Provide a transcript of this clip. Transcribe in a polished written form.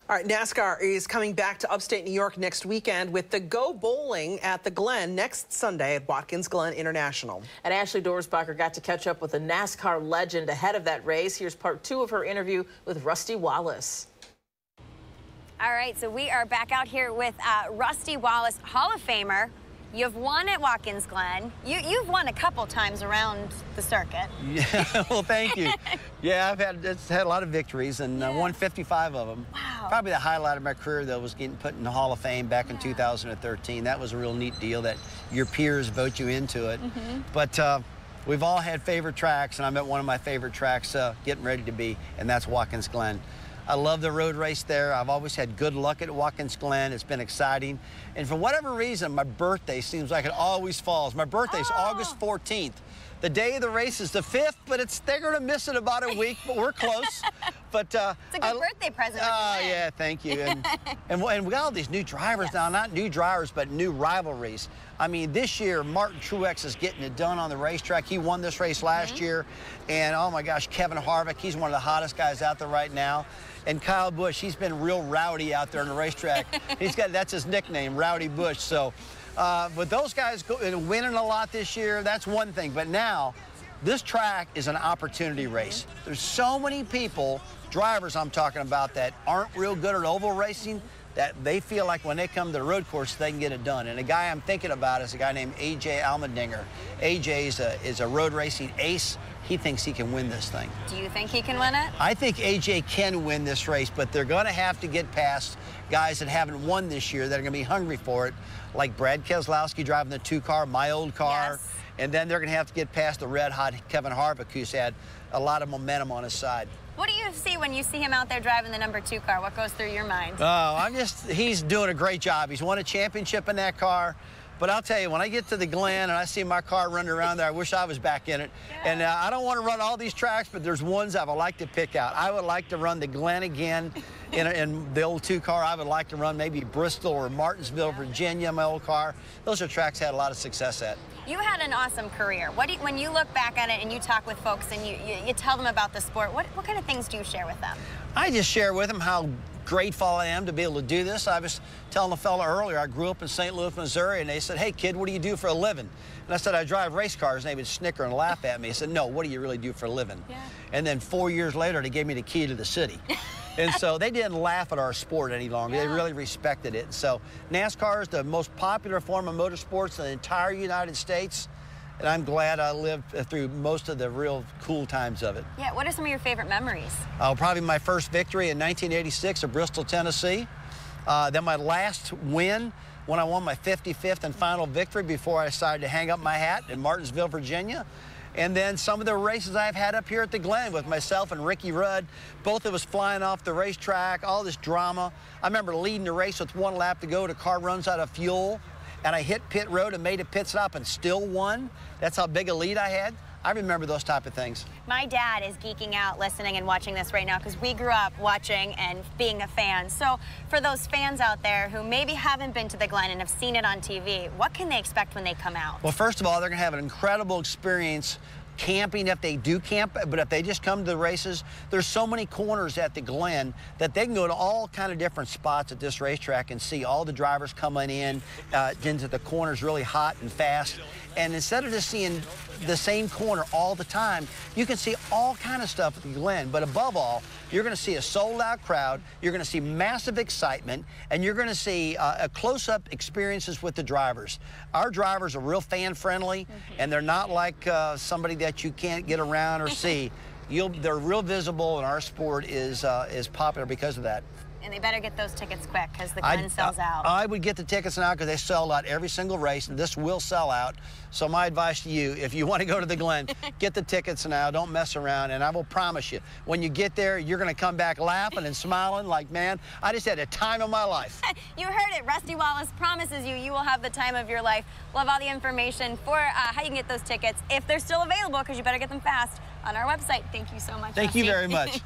All right, NASCAR is coming back to upstate New York next weekend with the Go Bowling at the Glen next Sunday at Watkins Glen International. And Ashley Doerzbacher got to catch up with a NASCAR legend ahead of that race. Here's part 2 of her interview with Rusty Wallace. All right, so we are back out here with Rusty Wallace, Hall of Famer. You've won at Watkins Glen. You've won a couple times around the circuit. Yeah, well, thank you. Yeah, I've had a lot of victories and won 55 of them. Wow. Probably the highlight of my career, though, was getting put in the Hall of Fame back in 2013. That was a real neat deal that your peers vote you into it. But we've all had favorite tracks, and I'm at one of my favorite tracks getting ready to be, and that's Watkins Glen. I love the road race there. I've always had good luck at Watkins Glen. It's been exciting. And for whatever reason, my birthday seems like it always falls. My birthday's August 14th. The day of the race is the 5th, but they're going to miss it about a week, but we're close. But it's a good birthday present. Oh, yeah, thank you. And we got all these new drivers now, not new drivers, but new rivalries. I mean, this year, Martin Truex is getting it done on the racetrack. He won this race last year. And, oh, my gosh, Kevin Harvick, he's one of the hottest guys out there right now. And Kyle Busch, he's been real rowdy out there on the racetrack. That's his nickname, Rowdy Busch. So, but those guys winning a lot this year, that's one thing. But now, this track is an opportunity race. There's so many people, drivers I'm talking about, that aren't real good at oval racing, that they feel like when they come to the road course, they can get it done. And the guy I'm thinking about is a guy named A.J. Allmendinger. A.J. is a road racing ace. He thinks he can win this thing. Do you think he can win it? I think A.J. can win this race, but they're going to have to get past guys that haven't won this year that are going to be hungry for it, like Brad Keselowski driving the 2-car, my old car. Yes. And then they're going to have to get past the red-hot Kevin Harvick, who's had a lot of momentum on his side. What do you see when you see him out there driving the number 2 car? What goes through your mind? Oh, he's doing a great job. He's won a championship in that car. But I'll tell you, when I get to the Glen and I see my car running around there, I wish I was back in it. Yeah. And I don't want to run all these tracks, but there's ones I would like to pick out. I would like to run the Glen again in the old 2-car. I would like to run maybe Bristol or Martinsville, Virginia, my old car. Those are tracks I had a lot of success at. You had an awesome career. When you look back at it and you talk with folks and you tell them about the sport, what kind of things do you share with them? I just share with them how grateful I am to be able to do this. I was telling a fella earlier, I grew up in St. Louis, Missouri, and they said, "Hey, kid, what do you do for a living?" And I said, "I drive race cars," and they would snicker and laugh at me. I said, "No, what do you really do for a living?" Yeah. And then 4 years later, they gave me the key to the city. And so they didn't laugh at our sport any longer. Yeah. They really respected it. So NASCAR is the most popular form of motorsports in the entire United States. And I'm glad I lived through most of the real cool times of it. Yeah, what are some of your favorite memories? Probably my first victory in 1986 at Bristol, Tennessee. Then my last win when I won my 55th and final victory before I decided to hang up my hat in Martinsville, Virginia. And then some of the races I've had up here at the Glen with myself and Ricky Rudd, both of us flying off the racetrack, all this drama. I remember leading the race with 1 lap to go, the car runs out of fuel, and I hit pit road and made a pit stop and still won. That's how big a lead I had. I remember those type of things. My dad is geeking out listening and watching this right now because we grew up watching and being a fan. So for those fans out there who maybe haven't been to the Glen and have seen it on TV, what can they expect when they come out? Well, first of all, they're going to have an incredible experience camping if they do camp, but if they just come to the races, there's so many corners at the Glen that they can go to all kind of different spots at this racetrack and see all the drivers coming in into the corners really hot and fast. And instead of just seeing the same corner all the time, you can see all kind of stuff at the Glen. But above all, you're going to see a sold-out crowd, you're going to see massive excitement, and you're going to see a close-up experiences with the drivers. Our drivers are real fan-friendly, and they're not like somebody that you can't get around or see. They're real visible, and our sport is popular because of that. And they better get those tickets quick because the Glen sells out. I would get the tickets now because they sell out every single race, and this will sell out. So my advice to you, if you want to go to the Glen, get the tickets now. Don't mess around, and I will promise you, when you get there, you're going to come back laughing and smiling like, man, I just had a time of my life. You heard it. Rusty Wallace promises you will have the time of your life. We'll have all the information for how you can get those tickets, if they're still available, because you better get them fast, on our website. Thank you so much, Rusty. Thank you very much.